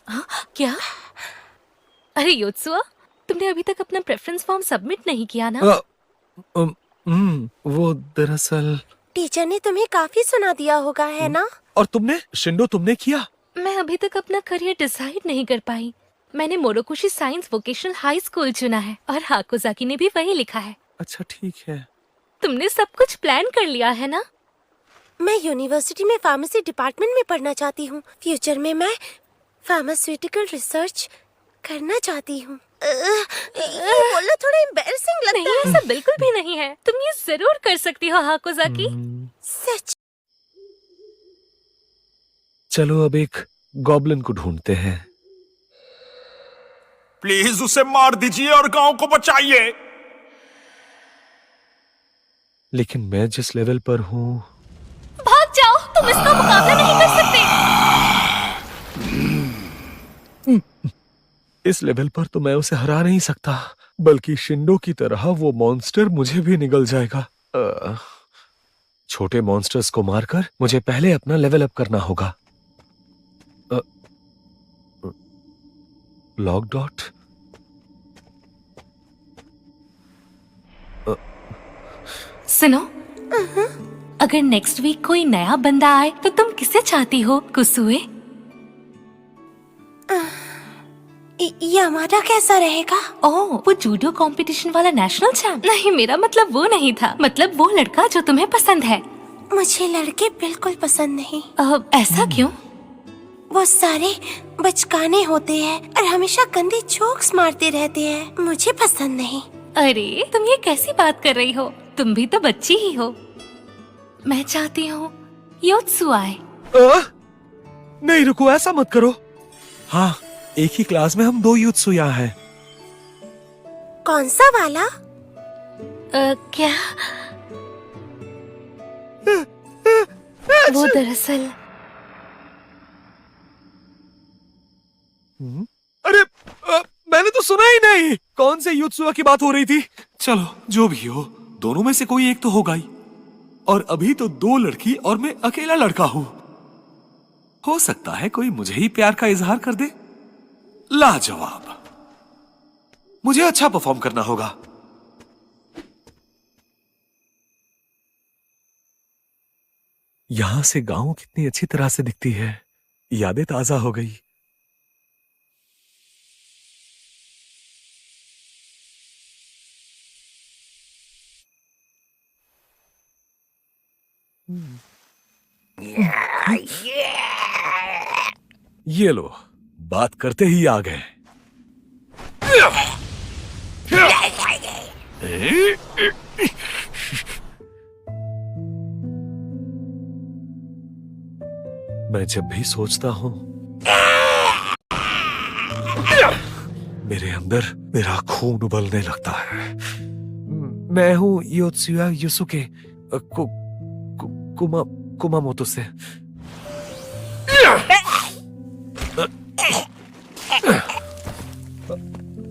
हाँ, क्या? अरे योत्सुआ, तुमने अभी तक अपना प्रेफरेंस फॉर्म सबमिट नहीं किया ना? वो दरअसल। टीचर ने तुम्हें काफी सुना दिया होगा, है ना? और तुमने शिंडो तुमने किया? मैं अभी तक अपना करियर डिसाइड नहीं कर पाई। मैंने मोरोकुशी साइंस वोकेशनल हाई स्कूल चुना है और हाकोजाकी ने भी वही लिखा है। अच्छा ठीक है। तुमने सब कुछ प्लान कर लिया है ना? मैं यूनिवर्सिटी में फार्मेसी डिपार्टमेंट में पढ़ना चाहती हूँ। फ्यूचर में मैं फार्मास्यूटिकल रिसर्च करना चाहती हूँ। ये बोलना थोड़ा एम्बैरेसिंग लगता नहीं, है। ऐसा बिल्कुल भी नहीं है। तुम ये जरूर कर सकती हो हाकोजाकी। सच? चलो अब एक गॉब्लिन को ढूंढते हैं। प्लीज उसे मार दीजिए और गांव को बचाइए। लेकिन मैं जिस लेवल पर हूँ। भाग जाओ, तुम इसका मुकाबला नहीं कर सकते। इस लेवल पर तो मैं उसे हरा नहीं सकता, बल्कि शिंडो की तरह वो मॉन्स्टर मुझे भी निगल जाएगा। छोटे मॉन्स्टर्स को मारकर मुझे पहले अपना लेवल अप करना होगा। Log dot. सुनो, अगर नेक्स्ट वीक कोई नया बंदा आए तो तुम किसे चाहती हो, कुसुए? यामाडा कैसा रहेगा? ओह, वो जूडो कंपटीशन वाला नेशनल चैंप? नहीं, मेरा मतलब वो नहीं था। मतलब वो लड़का जो तुम्हें पसंद है। मुझे लड़के बिल्कुल पसंद नहीं। ऐसा क्यों? वो सारे बचकाने होते हैं और हमेशा गंदे जोक्स मारते रहते हैं। मुझे पसंद नहीं। अरे, तुम ये कैसी बात कर रही हो? तुम भी तो बच्ची ही हो। मैं चाहती हूँ योत्सुआए। नहीं रुको, ऐसा मत करो। हाँ, एक ही क्लास में हम 2 युत्सुया हैं। कौन सा वाला? क्या? वो दरअसल अरे मैंने तो सुना ही नहीं। कौन से युत्सुआ की बात हो रही थी? चलो जो भी हो, दोनों में से कोई एक तो होगा ही। और अभी तो 2 लड़की और मैं अकेला लड़का हूं। हो सकता है कोई मुझे ही प्यार का इजहार कर दे। लाजवाब। मुझे अच्छा परफॉर्म करना होगा। यहां से गांव कितनी अच्छी तरह से दिखती है। यादें ताजा हो गई। ये लो, बात करते ही आ गए। मैं जब भी सोचता हूं, मेरे अंदर मेरा खून उबलने लगता है। मैं हूं योत्सुया युसुके कुमामोतो से।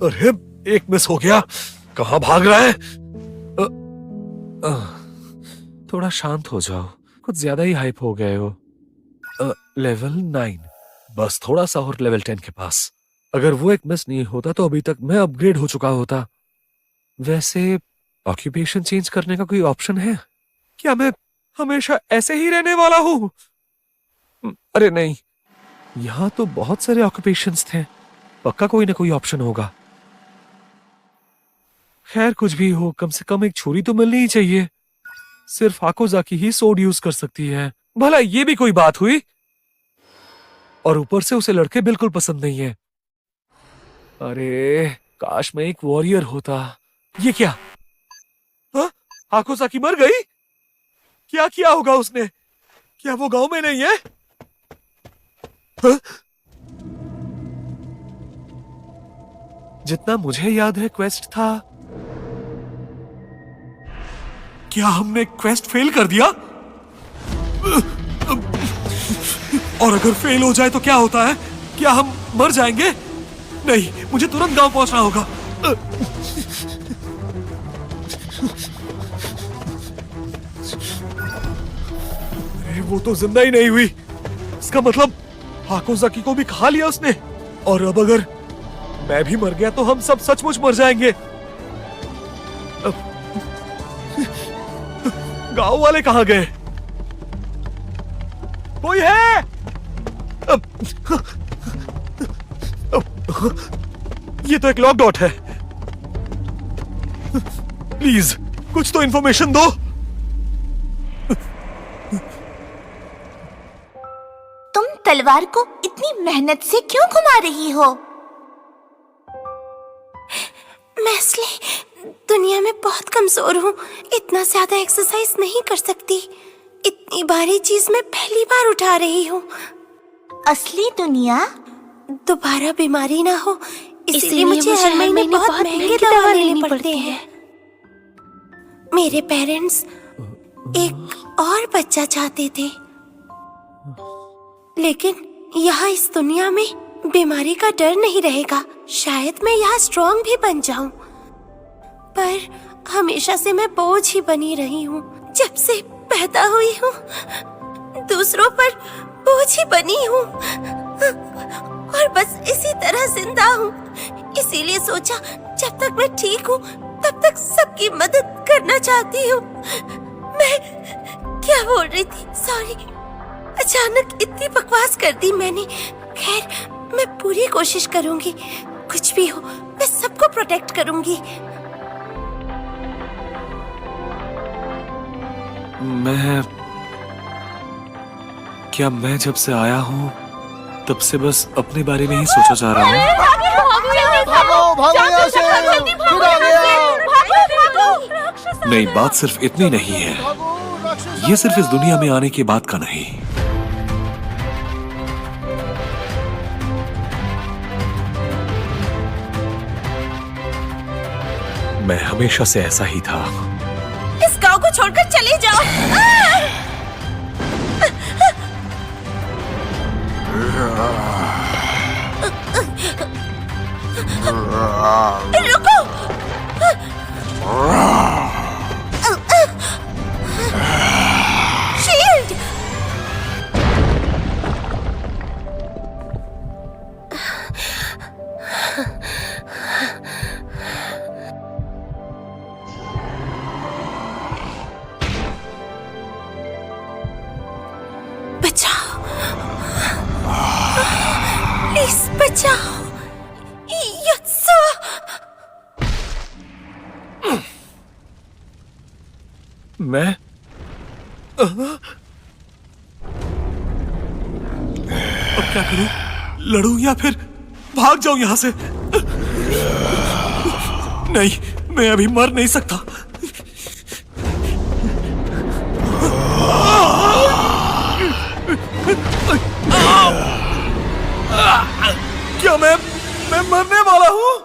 अरे एक मिस हो गया। कहां भाग रहा है? थोड़ा शांत हो जाओ, कुछ ज्यादा ही हाइप हो गए हो। लेवल 9, बस थोड़ा सा और लेवल 10 के पास। अगर वो एक मिस नहीं होता तो अभी तक मैं अपग्रेड हो चुका होता। वैसे ऑक्यूपेशन चेंज करने का कोई ऑप्शन है क्या? मैं हमेशा ऐसे ही रहने वाला हूं? अरे नहीं, यहां तो बहुत सारे ऑक्यूपेशंस थे। पक्का कोई ना कोई ऑप्शन होगा। खैर कुछ भी हो, कम से कम एक छुरी तो मिलनी ही चाहिए। सिर्फ हाकोजाकी ही सोड यूज कर सकती है। भला ये भी कोई बात हुई? और ऊपर से उसे लड़के बिल्कुल पसंद नहीं है। अरे काश मैं एक वॉरियर होता। ये क्या? हाँ? हाकोजाकी मर गई? क्या किया होगा उसने? क्या वो गांव में नहीं है? हाँ? जितना मुझे याद है क्वेस्ट था। क्या हमने क्वेस्ट फेल कर दिया? और अगर फेल हो जाए तो क्या होता है? क्या हम मर जाएंगे? नहीं, मुझे तुरंत गांव पहुंचना होगा। अरे वो तो जिंदा ही नहीं हुई। इसका मतलब हाकोजाकी को भी खा लिया उसने। और अब अगर मैं भी मर गया तो हम सब सचमुच मर जाएंगे। गांव वाले कहां गए? कोई है? ये तो एक लॉक डॉट है। प्लीज कुछ तो इंफॉर्मेशन दो। तुम तलवार को इतनी मेहनत से क्यों घुमा रही हो? मैं इसलिए दुनिया में बहुत कमजोर हूँ, इतना ज्यादा एक्सरसाइज नहीं कर सकती। इतनी भारी चीज मैं पहली बार उठा रही हूँ। असली दुनिया? दोबारा बीमारी ना हो इसलिए मुझे हर महीने बहुत महंगे दवा लेने पड़ते हैं। मेरे पेरेंट्स एक और बच्चा चाहते थे, लेकिन यहाँ इस दुनिया में बीमारी का डर नहीं रहेगा। शायद मैं यहाँ स्ट्रॉन्ग भी बन जाऊं, पर हमेशा से मैं बोझ ही बनी रही हूँ। जब से पैदा हुई हूँ दूसरों पर बोझ ही बनी हूँ और बस इसी तरह जिंदा हूँ। इसीलिए सोचा जब तक मैं ठीक हूँ तब तक सबकी मदद करना चाहती हूँ। मैं क्या बोल रही थी? सॉरी, अचानक इतनी बकवास कर दी मैंने। खैर, मैं पूरी कोशिश करूंगी। कुछ भी हो मैं सबको प्रोटेक्ट करूंगी। मैं जब से आया हूँ तब से बस अपने बारे में ही सोचा जा रहा हूँ। भागो यहाँ से, फिर आ गया। नहीं, बात सिर्फ इतनी नहीं है। ये सिर्फ इस दुनिया में आने के बाद का नहीं। मैं हमेशा से ऐसा ही था। इस गांव को छोड़कर चले जाओ। रुको। शील्ड। बचाओ, प्लीज बचाओ। युत्सु। मैं अब क्या करूं? लड़ूं या फिर भाग जाऊं यहां से? नहीं, मैं अभी मर नहीं सकता। क्या मैं मरने वाला हूं?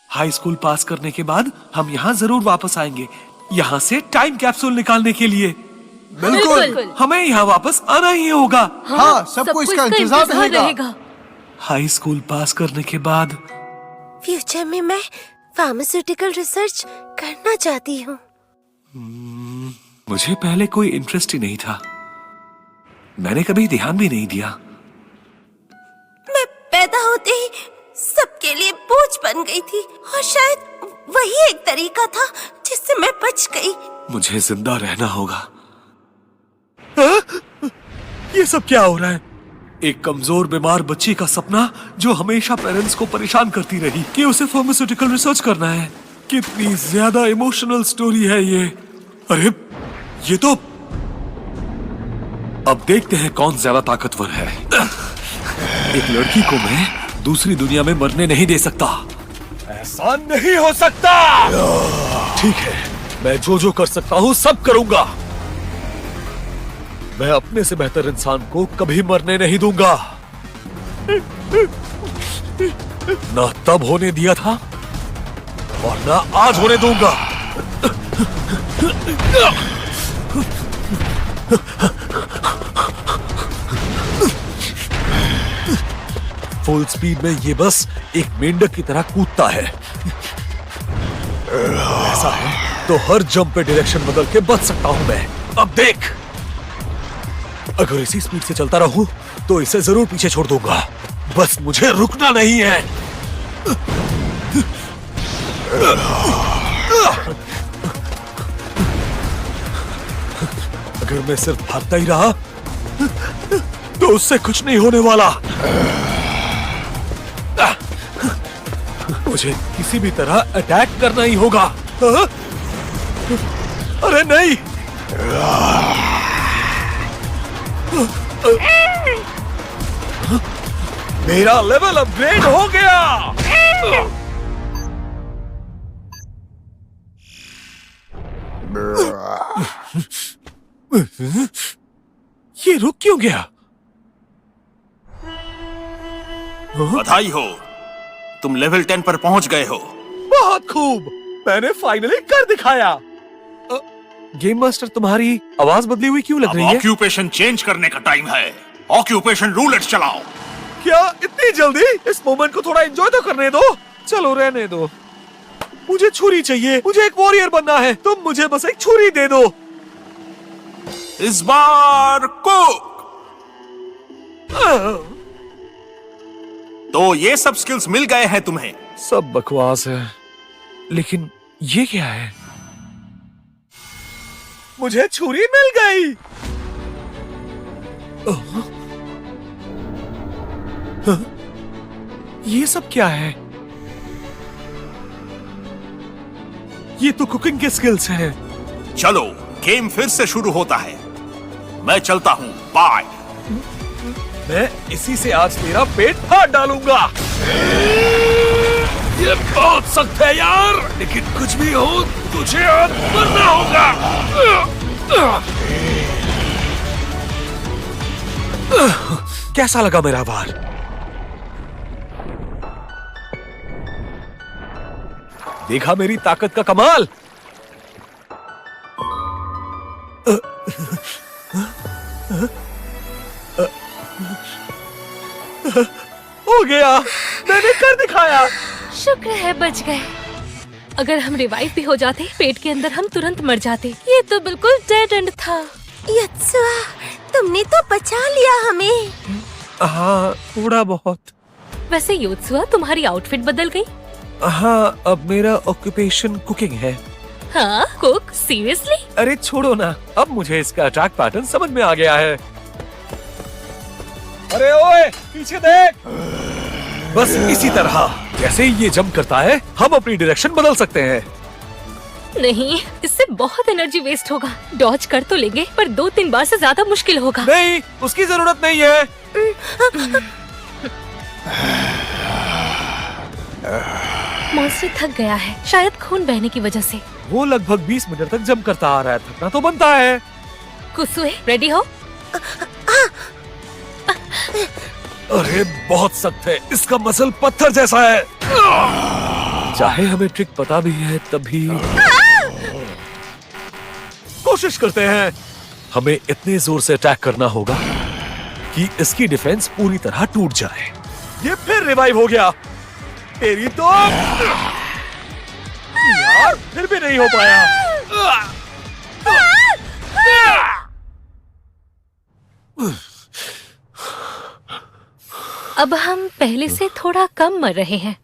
हाई स्कूल पास करने के बाद हम यहाँ जरूर वापस आएंगे, यहाँ से टाइम कैप्सूल निकालने के लिए। बिल्कुल। हमें यहाँ वापस आना ही होगा। हाँ, सबको इसका इंतजार रहेगा। हाई स्कूल पास करने के बाद फ्यूचर में मैं फार्मास्यूटिकल रिसर्च करना चाहती हूँ। मुझे पहले कोई इंटरेस्ट ही नहीं था। मैंने कभी ध्यान भी नहीं दिया। मैं पैदा होते ही सबके लिए बोझ बन गई थी और शायद वही एक तरीका था जिससे मैं बच गई। मुझे जिंदा रहना होगा। ये सब क्या हो रहा है? एक कमजोर बीमार बच्ची का सपना जो हमेशा पेरेंट्स को परेशान करती रही कि उसे फार्मास्यूटिकल रिसर्च करना है। कितनी ज्यादा इमोशनल स्टोरी है ये। अरे ये तो, अब देखते हैं कौन ज्यादा ताकतवर है। एक लड़की को मैं दूसरी दुनिया में मरने नहीं दे सकता। ऐसा नहीं हो सकता। ठीक है, मैं जो कर सकता हूँ सब करूंगा। मैं अपने से बेहतर इंसान को कभी मरने नहीं दूंगा। ना तब होने दिया था और ना आज होने दूंगा। फुल स्पीड में ये बस एक मेंढक की तरह कूदता है। ऐसा है तो हर जंप पे डायरेक्शन बदल के बच सकता हूं मैं। अब देख, अगर इसी स्पीड से चलता रहूं तो इसे जरूर पीछे छोड़ दूंगा। बस मुझे रुकना नहीं है। अगर मैं सिर्फ भागता ही रहा तो उससे कुछ नहीं होने वाला। मुझे किसी भी तरह अटैक करना ही होगा। अरे नहीं, मेरा लेवल अपग्रेड हो गया। ये रुक क्यों गया? बधाई हो, तुम लेवल 10 पर पहुंच गए हो। बहुत खूब, मैंने फाइनली कर दिखाया। गेम मास्टर, तुम्हारी आवाज बदली हुई क्यों लग रही है? ऑक्यूपेशन चेंज करने का टाइम है। ऑक्यूपेशन रूलेट चलाओ। क्या इतनी जल्दी? इस मोमेंट को थोड़ा एंजॉय तो करने दो। चलो रहने दो, मुझे छुरी चाहिए। मुझे एक वॉरियर बनना है। तुम मुझे बस एक छुरी दे दो। इस बार कुक। तो ये सब स्किल्स मिल गए हैं तुम्हें। सब बकवास है, लेकिन ये क्या है? मुझे छुरी मिल गई। ये सब क्या है? ये तो कुकिंग के स्किल्स हैं। चलो, गेम फिर से शुरू होता है। मैं चलता हूँ, बाय। मैं इसी से आज तेरा पेट फाड़ डालूंगा। ये बहुत सख्त है यार, लेकिन कुछ भी हो तुझे आज मरना होगा। कैसा लगा मेरा वार? देखा मेरी ताकत का कमाल? हो गया, मैंने कर दिखाया। शुक्र है बच गए। अगर हम रिवाइव भी हो जाते, पेट के अंदर हम तुरंत मर जाते। ये तो बिल्कुल डेड एंड था। यत्सुआ, तुमने तो बचा लिया हमें। हाँ, थोड़ा बहुत। वैसे योत्सुआ, तुम्हारी आउटफिट बदल गई। हाँ, अब मेरा ऑक्यूपेशन कुकिंग है। हाँ, कुक? सीरियसली? अरे छोड़ो ना, अब मुझे इसका अटैक पैटर्न समझ में आ गया है। अरे ओए, पीछे देख। बस इसी तरह जैसे ही ये जंप करता है, हम अपनी डायरेक्शन बदल सकते हैं। नहीं, इससे बहुत एनर्जी वेस्ट होगा। डॉज कर तो लेंगे, पर 2-3 बार से ज्यादा मुश्किल होगा। नहीं, उसकी जरूरत नहीं है। मॉन्स्टर थक गया है, शायद खून बहने की वजह से। वो लगभग 20 मिनट तक जंप करता आ रहा है, थकना तो बनता है। कुसुए, रेडी हो? अरे बहुत सख्त है, इसका मसल पत्थर जैसा है। चाहे हमें ट्रिक पता भी है, तब भी कोशिश करते हैं। हमें इतने जोर से अटैक करना होगा कि इसकी डिफेंस पूरी तरह टूट जाए। ये फिर रिवाइव हो गया। तेरी तो यार, फिर भी नहीं हो पाया। अब हम पहले से थोड़ा कम मर रहे हैं।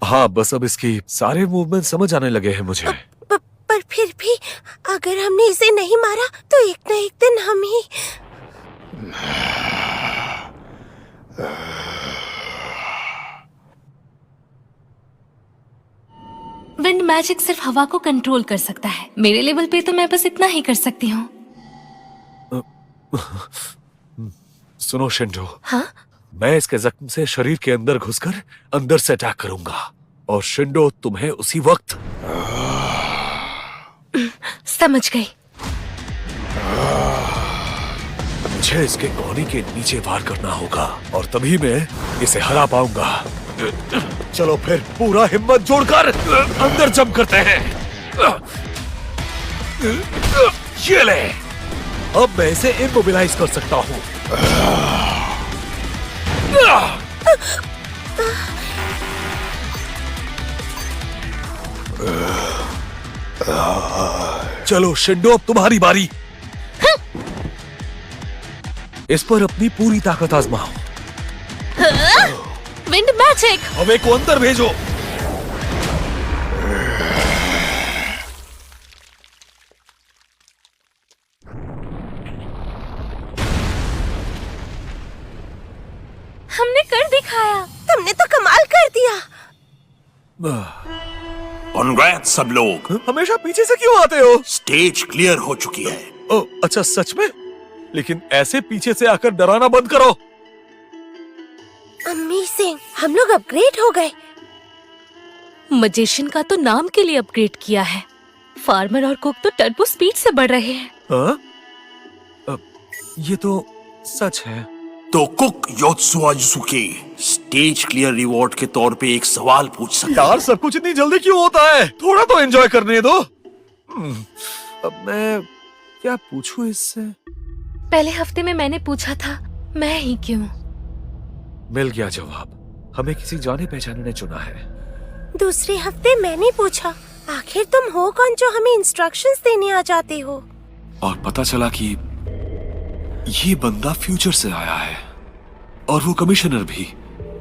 हाँ, बस अब इसकी सारे मूवमेंट समझ आने लगे हैं मुझे। पर फिर भी अगर हमने इसे नहीं मारा तो एक न एक दिन हम ही। विंड मैजिक सिर्फ हवा को कंट्रोल कर सकता है। मेरे लेवल पे तो मैं बस इतना ही कर सकती हूँ। सुनो शिंजो, हाँ? मैं इसके जख्म से शरीर के अंदर घुसकर अंदर से अटैक करूंगा, और शिंडो तुम्हें उसी वक्त। समझ गई। मुझे इसके कोहनी के नीचे वार करना होगा, और तभी मैं इसे हरा पाऊंगा। चलो फिर पूरा हिम्मत जोड़कर अंदर जंप करते हैं। ये ले, अब मैं इसे इमोबिलाइज कर सकता हूँ। चलो शिंडो, अब तुम्हारी बारी। इस पर अपनी पूरी ताकत आजमाओ। Wind magic. हमें को अंदर भेजो। हमने कर दिखाया। तुमने तो कमाल कर दिया। Congrats सब लोग, हमेशा पीछे से क्यों आते हो? स्टेज क्लियर हो चुकी है। ओ, अच्छा सच में? लेकिन ऐसे पीछे से आकर डराना बंद करो। अमेजिंग, हम लोग अपग्रेड हो गए। मजिशियन का तो नाम के लिए अपग्रेड किया है। फार्मर और कुक तो टर्बो स्पीड से बढ़ रहे हैं। हाँ? ये तो सच है। तो cook योत्सुआ Yusuke stage clear reward के तौर पे एक सवाल पूछ सकता यार सब कुछ इतनी जल्दी क्यों होता है? थोड़ा तो एंजॉय करने दो। अब मैं क्या पूछूं इससे? पहले हफ्ते में मैंने पूछा था, मैं ही क्यों? मिल गया जवाब। हमें किसी जाने पहचाने ने चुना है। दूसरे हफ्ते मैंने पूछा, आखिर तुम हो कौन जो हमें इंस्ट्रक्शंस देने आ जाते हो? और पता चला कि ये बंदा फ्यूचर से आया है और वो कमिश्नर भी।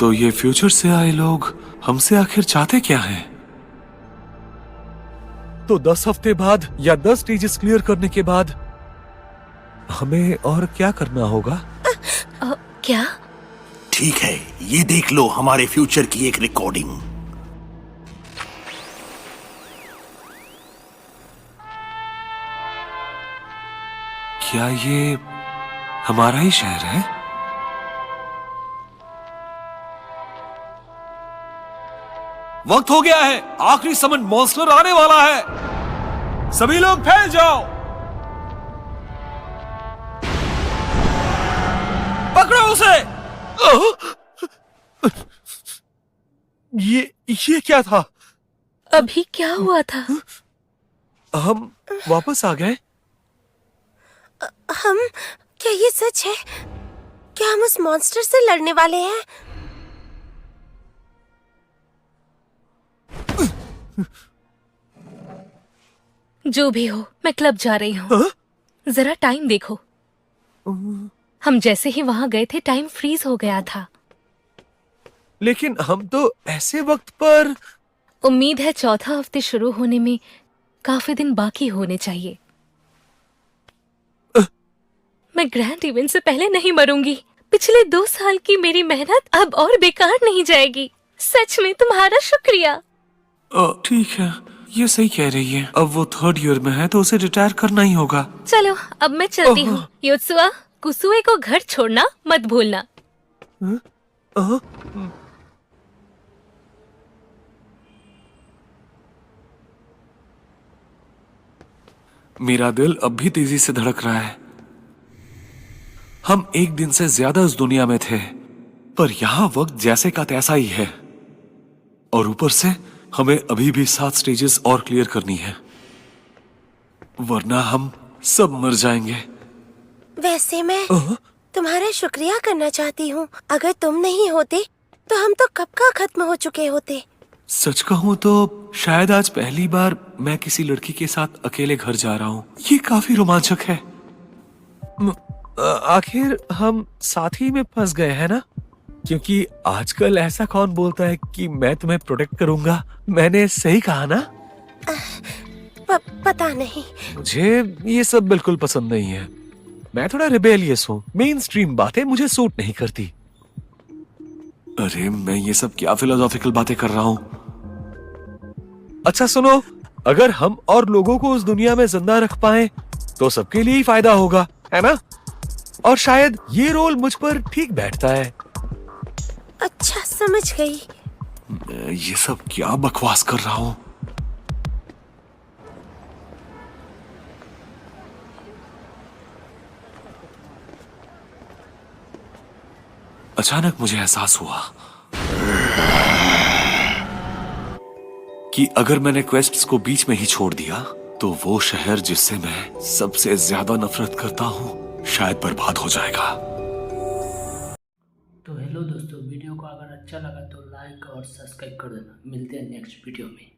तो ये फ्यूचर से आए लोग हमसे आखिर चाहते क्या हैं? तो 10 हफ्ते बाद या 10 स्टेजेस क्लियर करने के बाद हमें और क्या करना होगा? क्या? ठीक है, ये देख लो हमारे फ्यूचर की एक रिकॉर्डिंग। क्या ये हमारा ही शहर है? वक्त हो गया है, आखिरी समन मॉन्स्टर आने वाला है। सभी लोग फैल जाओ। पकड़ो उसे। ये क्या था? अभी क्या हुआ था? हम वापस आ गए? हम, क्या ये सच है? क्या हम उस मॉन्स्टर से लड़ने वाले हैं? जो भी हो, मैं क्लब जा रही हूँ। जरा टाइम देखो। हम जैसे ही वहाँ गए थे, टाइम फ्रीज हो गया था। लेकिन हम तो ऐसे वक्त पर। उम्मीद है चौथा हफ्ते शुरू होने में काफी दिन बाकी होने चाहिए। मैं ग्रैंड इवेंट से पहले नहीं मरूंगी। पिछले 2 साल की मेरी मेहनत अब और बेकार नहीं जाएगी। सच में तुम्हारा शुक्रिया। ठीक है, ये सही कह रही है। अब वो 3rd ईयर में है तो उसे रिटायर करना ही होगा। चलो अब मैं चलती हूँ। योत्सुआ, कुसुए को घर छोड़ना मत भूलना। मेरा दिल अब भी तेजी से धड़क रहा है। हम एक दिन से ज्यादा उस दुनिया में थे, पर यहाँ वक्त जैसे का तैसा ही है। और ऊपर से हमें अभी भी 7 स्टेजेस और क्लियर करनी है, वरना हम सब मर जाएंगे। वैसे मैं तुम्हारा शुक्रिया करना चाहती हूँ। अगर तुम नहीं होते तो हम तो कब का खत्म हो चुके होते। सच कहूं तो शायद आज पहली बार मैं किसी लड़की के साथ अकेले घर जा रहा हूँ। ये काफी रोमांचक है। आखिर हम साथ ही में फंस गए हैं ना? क्योंकि आजकल ऐसा कौन बोलता है कि मैं तुम्हें प्रोटेक्ट करूंगा? मैंने सही कहा ना? पता नहीं। मुझे ये सब बिल्कुल पसंद नहीं है। मैं थोड़ा रिबेलियस हूँ। मेन स्ट्रीम बातें मुझे सूट नहीं करती। अरे मैं ये सब क्या फिलोसॉफिकल बातें कर रहा हूँ। अच्छा सुनो, अगर हम और लोगों को उस दुनिया में जिंदा रख पाए तो सबके लिए ही फायदा होगा, है ना? और शायद ये रोल मुझ पर ठीक बैठता है। अच्छा समझ गई। मैं ये सब क्या बकवास कर रहा हूँ। अचानक मुझे एहसास हुआ कि अगर मैंने क्वेस्ट्स को बीच में ही छोड़ दिया तो वो शहर जिससे मैं सबसे ज्यादा नफरत करता हूं शायद बर्बाद हो जाएगा। तो हेलो दोस्तों, वीडियो को अगर अच्छा लगा तो लाइक और सब्सक्राइब कर देना। मिलते हैं नेक्स्ट वीडियो में।